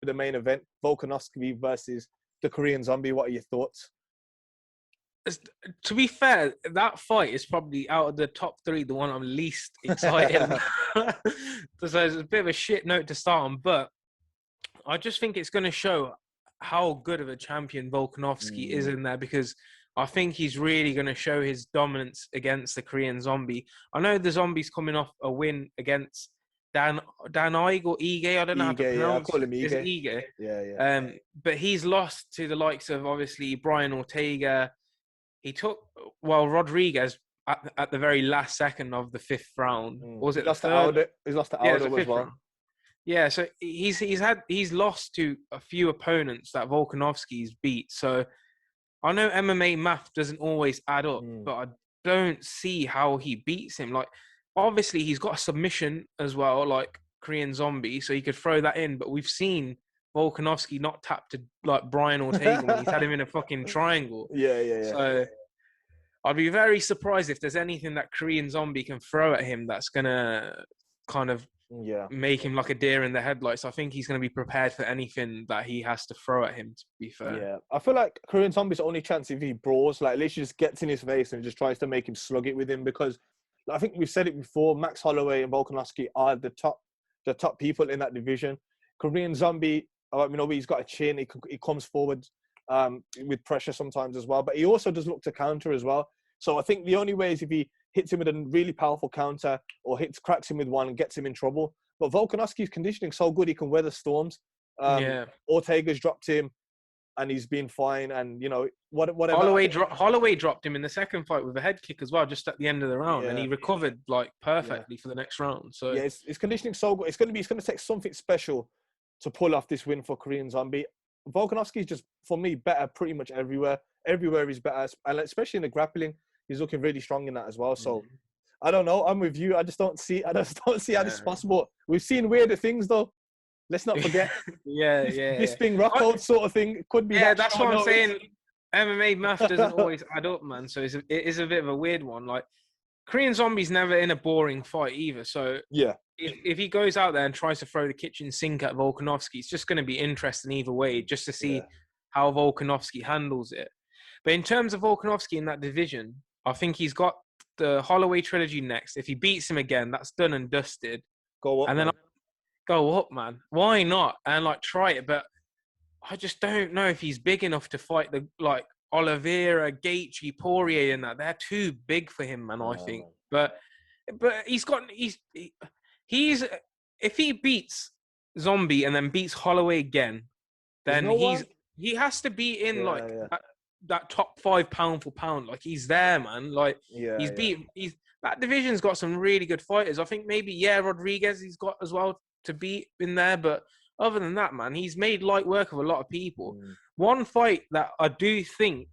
the main event, Volkanovski versus the Korean Zombie. What are your thoughts? To be fair, that fight is probably out of the top 3 the one I'm least excited about. So it's a bit of a shit note to start on, but I just think it's going to show how good of a champion Volkanovski is in there, because I think he's really going to show his dominance against the Korean Zombie. I know the Zombie's coming off a win against Dan Ige or Ige. I don't know how to pronounce I call him it. Ige. Is it Ige? Yeah. But he's lost to the likes of, obviously, Brian Ortega. He took, Rodriguez at the very last second of the 5th round. Was it the third? He's lost to Aldo as well. Round. Yeah, so he's lost to a few opponents that Volkanovski's beat. So I know MMA math doesn't always add up, but I don't see how he beats him. Like, obviously he's got a submission as well, like Korean Zombie, so he could throw that in. But we've seen Volkanovski not tap to like Brian Ortega when he's had him in a fucking triangle. Yeah. So I'd be very surprised if there's anything that Korean Zombie can throw at him that's gonna kind of make him like a deer in the headlights. I think he's going to be prepared for anything that he has to throw at him, to be fair. Yeah, I feel like Korean Zombie's only chance if he brawls, like literally just gets in his face and just tries to make him slug it with him, because I think we've said it before, Max Holloway and Volkanovski are the top people in that division. Korean Zombie, he's got a chin, he comes forward with pressure sometimes as well, but he also does look to counter as well. So I think the only way is if he hits him with a really powerful counter or cracks him with one and gets him in trouble. But Volkanovski's conditioning so good, he can weather storms. Ortega's dropped him and he's been fine. And, whatever. Holloway dropped him in the second fight with a head kick as well, just at the end of the round. And he recovered perfectly for the next round. So yeah, his conditioning so good. It's going to take something special to pull off this win for Korean Zombie. Volkanovski's just, for me, better pretty much everywhere. Everywhere he's better. And especially in the grappling, he's looking really strong in that as well. So I don't know. I'm with you. I just don't see how this is possible. We've seen weirder things though. Let's not forget. This thing rock sort of thing could be. Yeah, that's what I'm saying. MMA math doesn't always add up, man. So it is a bit of a weird one. Like, Korean Zombie's never in a boring fight either. So yeah, if he goes out there and tries to throw the kitchen sink at Volkanovski, it's just going to be interesting either way, just to see how Volkanovski handles it. But in terms of Volkanovski in that division, I think he's got the Holloway trilogy next. If he beats him again, that's done and dusted. Go up, and then go up, man. Why not? And try it. But I just don't know if he's big enough to fight the Oliveira, Gaethje, Poirier, and that. They're too big for him, man. I think. But he's if he beats Zombie and then beats Holloway again, then he has to be in that top 5 pound for pound. Like, he's there, man. Like, that division's got some really good fighters. I think maybe Rodriguez he's got as well to beat in there, but other than that, man, he's made light work of a lot of people. One fight that I do think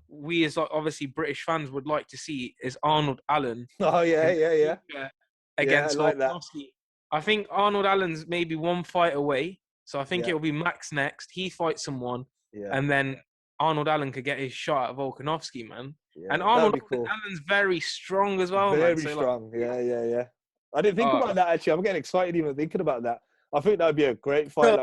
we as obviously British fans would like to see is Arnold Allen. Against Volkanovski. I think Arnold Allen's maybe one fight away, so I think it'll be Max next. He fights someone, and then Arnold Allen could get his shot at Volkanovski, man. And Arnold Allen's very strong as well, very strong. Yeah. I didn't think about that, actually. I'm getting excited even thinking about that. I think that would be a great fight.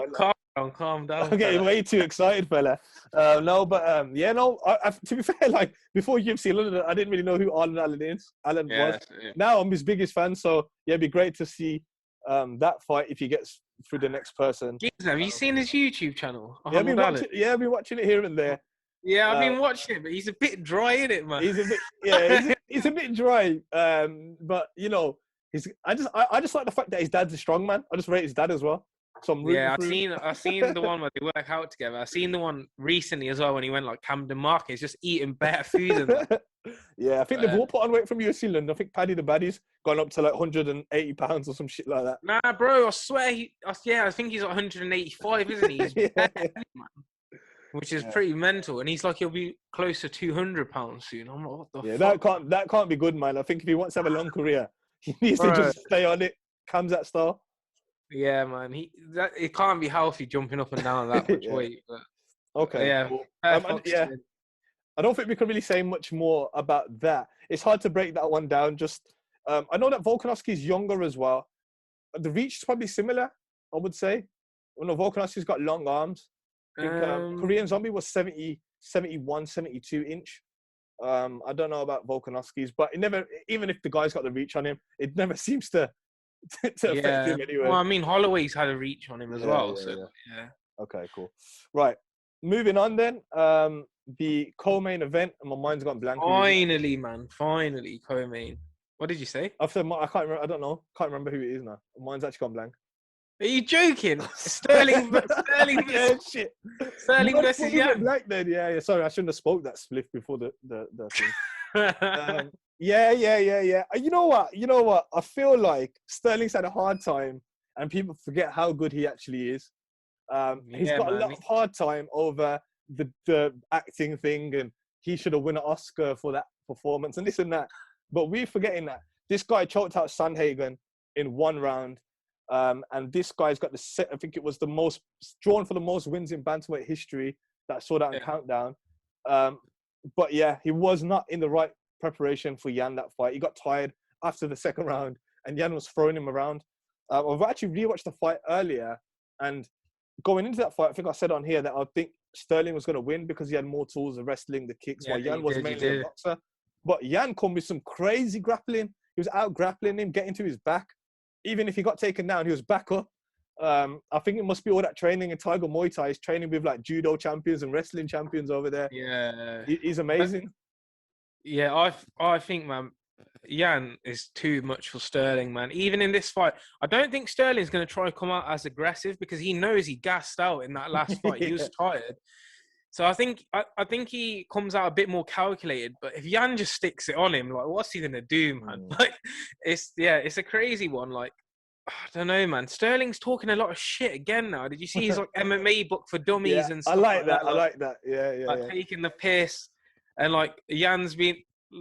Calm down. I'm getting way too excited, fella. To be fair, before UFC London, I didn't really know who Arnold Allen was. Yeah. Now I'm his biggest fan, so it'd be great to see that fight if he gets through the next person. Jesus, have you seen his YouTube channel? I've been watching it here and there. Yeah, I've been watching it, but he's a bit dry in it, man. He's a bit dry. But I just like the fact that his dad's a strong man. I just rate his dad as well. So I've seen the one where they work out together. I've seen the one recently as well when he went Camden Market, just eating better food than that. Yeah, I think they've all put on weight from UFC London. I think Paddy the Baddy's gone up to 180 pounds or some shit like that. Nah, bro, I swear I think he's 185, isn't he? He's man. Which is pretty mental, and he's he'll be close to 200 pounds soon. I'm like, what the fuck? that can't be good, man. I think if he wants to have a long career, he needs to just stay on it. Kamzat style. Yeah, man. It can't be healthy jumping up and down that much weight. But, okay. Yeah. Cool. I don't think we can really say much more about that. It's hard to break that one down. Just I know that Volkanovski's younger as well. The reach is probably similar, I would say. Well, no, Volkanovski's got long arms. I think Korean Zombie was 71, 72 inch. I don't know about Volkanovski's, but it never, even if the guy's got the reach on him, it never seems to affect him anyway. Well, I mean, Holloway's had a reach on him as well. Okay, cool. Right. Moving on then. The co-main event, and my mind's gone blank. Finally, man. Finally, co-main. What did you say? I can't remember. I don't know. Can't remember who it is now. Mine's actually gone blank. Are you joking? Sterling shit. Sterling versus Yan. Black then, yeah. Sorry, I shouldn't have spoke that spliff before the thing. Yeah. You know what? I feel like Sterling's had a hard time, and people forget how good he actually is. He's got a lot of hard time over the acting thing, and he should have won an Oscar for that performance and this and that. But we're forgetting that this guy choked out Sandhagen in 1 round. And this guy's got I think it was the most drawn for the most wins in bantamweight history that I saw that in Countdown. But yeah, he was not in the right preparation for Yan that fight. He got tired after the 2nd round, and Yan was throwing him around. I've actually rewatched the fight earlier, and going into that fight, I think I said on here that I think Sterling was going to win because he had more tools of wrestling, the kicks, while Yan was mainly a boxer. But Yan come with some crazy grappling. He was out grappling him, getting to his back. Even if he got taken down, he was back up. I think it must be all that training in Tiger Muay Thai. He's training with like judo champions and wrestling champions over there. Yeah, he's amazing. Yeah, I think, man, Yan is too much for Sterling, man. Even in this fight, I don't think Sterling's going to try to come out as aggressive because he knows he gassed out in that last fight. He was tired. So I think he comes out a bit more calculated. But if Yan just sticks it on him, like, what's he gonna do, man? Like, it's a crazy one. Like, I don't know, man. Sterling's talking a lot of shit again now. Did you see his like MMA book for dummies and stuff? I like that. I like that. Yeah. Like taking the piss, and like Yan's been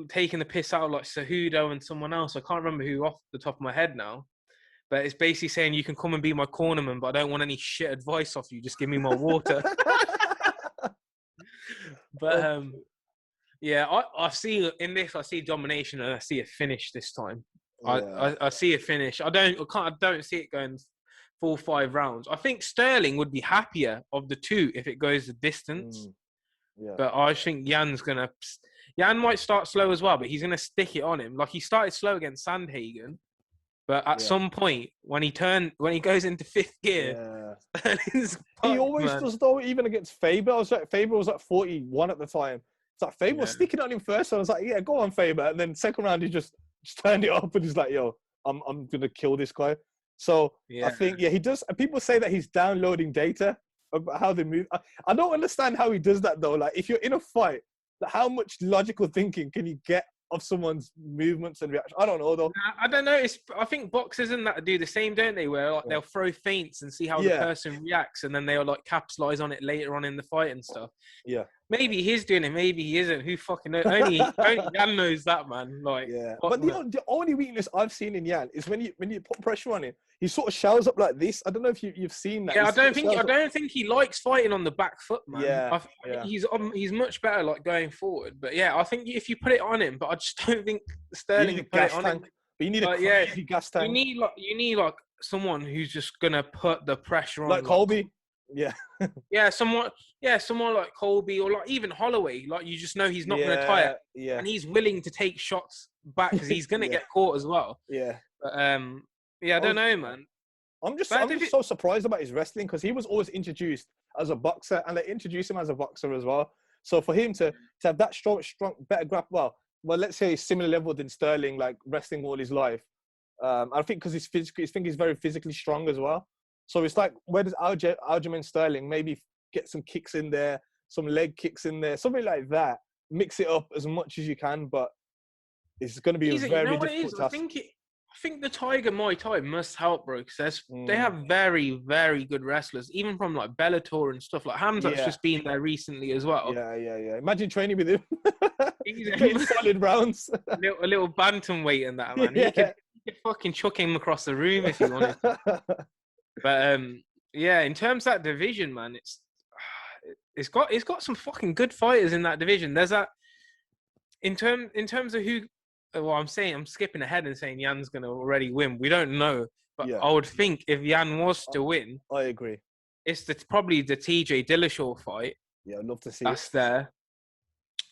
taking the piss out of like Cejudo and someone else. I can't remember who off the top of my head now. But it's basically saying you can come and be my cornerman, but I don't want any shit advice off you. Just give me my water. But I see in this. I see domination, and I see a finish this time. Yeah. I see a finish. I don't see it going full 5 rounds. I think Sterling would be happier of the two if it goes the distance. Yeah. But I think Yan might start slow as well, but he's gonna stick it on him. Like he started slow against Sandhagen, but at some point when he goes into 5th gear, he always does though. Even against Faber, Faber was at 41 at the time. It's like Faber was sticking on him first. So I was like, yeah, go on, Faber. And then 2nd round, he just turned it up and he's like, yo, I'm gonna kill this guy. So I think he does. And people say that he's downloading data about how they move. I don't understand how he does that though. Like if you're in a fight, like, how much logical thinking can you get of someone's movements and reactions? I don't know though. I don't know. I think boxers and that do the same, don't they? Where like they'll throw feints and see how the person reacts, and then they'll like capitalize on it later on in the fight and stuff. Yeah. Maybe he's doing it. Maybe he isn't. Who fucking knows? Only Yan knows that, man. Like, but the only weakness I've seen in Yan is when you put pressure on him, he sort of shells up like this. I don't know if you've seen that. Yeah, I don't think he likes fighting on the back foot, man. Yeah, he's much better like going forward. But yeah, I think if you put it on him, but I just don't think Sterling can put it on him. But you need a crazy gas tank. You need like someone who's just gonna put the pressure on, like Colby. Someone like Colby or like even Holloway. Like you just know he's not going to tire, and he's willing to take shots back because he's going to get caught as well. Yeah, but I don't know, man. I'm just so surprised about his wrestling because he was always introduced as a boxer, and they introduced him as a boxer as well. So for him to have that strong, better grapple, well, let's say similar level than Sterling, like wrestling all his life. I think because he's very physically strong as well. So it's like, where does Aljamain Sterling maybe get some kicks in there, some leg kicks in there, something like that. Mix it up as much as you can, but it's going to be a very difficult task. I think the Tiger Muay Thai must help, bro, because they have very, very good wrestlers, even from like Bellator and stuff. Like Hamzat's just been there recently as well. Yeah. Imagine training with him. Getting solid rounds. a little bantamweight in that, man. He could fucking chuck him across the room if he wanted to. But in terms of that division, man, it's got some fucking good fighters in that division. There's that in terms of who. Well, I'm skipping ahead and saying Yan's gonna already win. We don't know, but I would think if Yan was to win, I agree. it's probably the TJ Dillashaw fight. Yeah, I'd love to see that's it. There.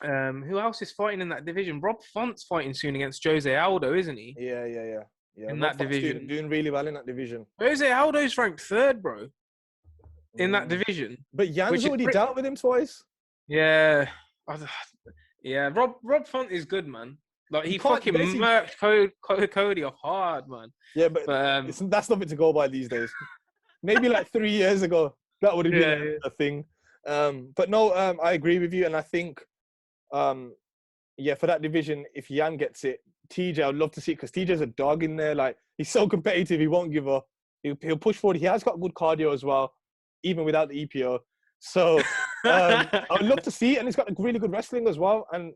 Who else is fighting in that division? Rob Font's fighting soon against Jose Aldo, isn't he? Yeah. In Rob that division, doing really well in that division. Jose Aldo's ranked 3rd, bro. In that division, but Jan's already dealt with him twice. Yeah, yeah. Rob Font is good, man. Like he fucking murked Cody off hard, man. Yeah, but that's nothing to go by these days. Maybe like 3 years ago, that would have been a thing. But no, I agree with you, and I think, for that division, if Jan gets it, TJ, I'd love to see it because TJ's a dog in there. Like he's so competitive, he won't give up. He'll push forward. He has got good cardio as well, even without the EPO. So I would love to see it, and he's got really good wrestling as well. And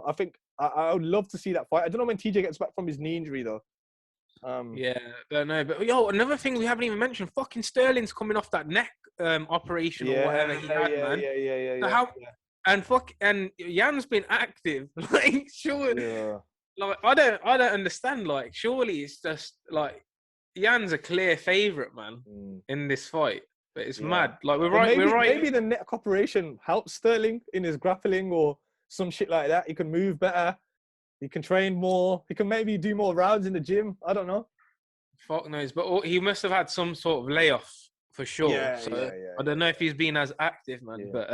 I think I would love to see that fight. I don't know when TJ gets back from his knee injury though. Yeah, don't know. But another thing we haven't even mentioned: fucking Sterling's coming off that neck operation or whatever he had, man. Yeah. And Jan's been active. Like, sure. Yeah. Like, I don't understand. Like, surely it's just like Jan's a clear favorite, man, in this fight. But it's mad. Like we're right. Maybe the neck operation helps Sterling in his grappling or some shit like that. He can move better. He can train more. He can maybe do more rounds in the gym. I don't know. Fuck knows. But he must have had some sort of layoff for sure. I don't know if he's been as active, man. Yeah. But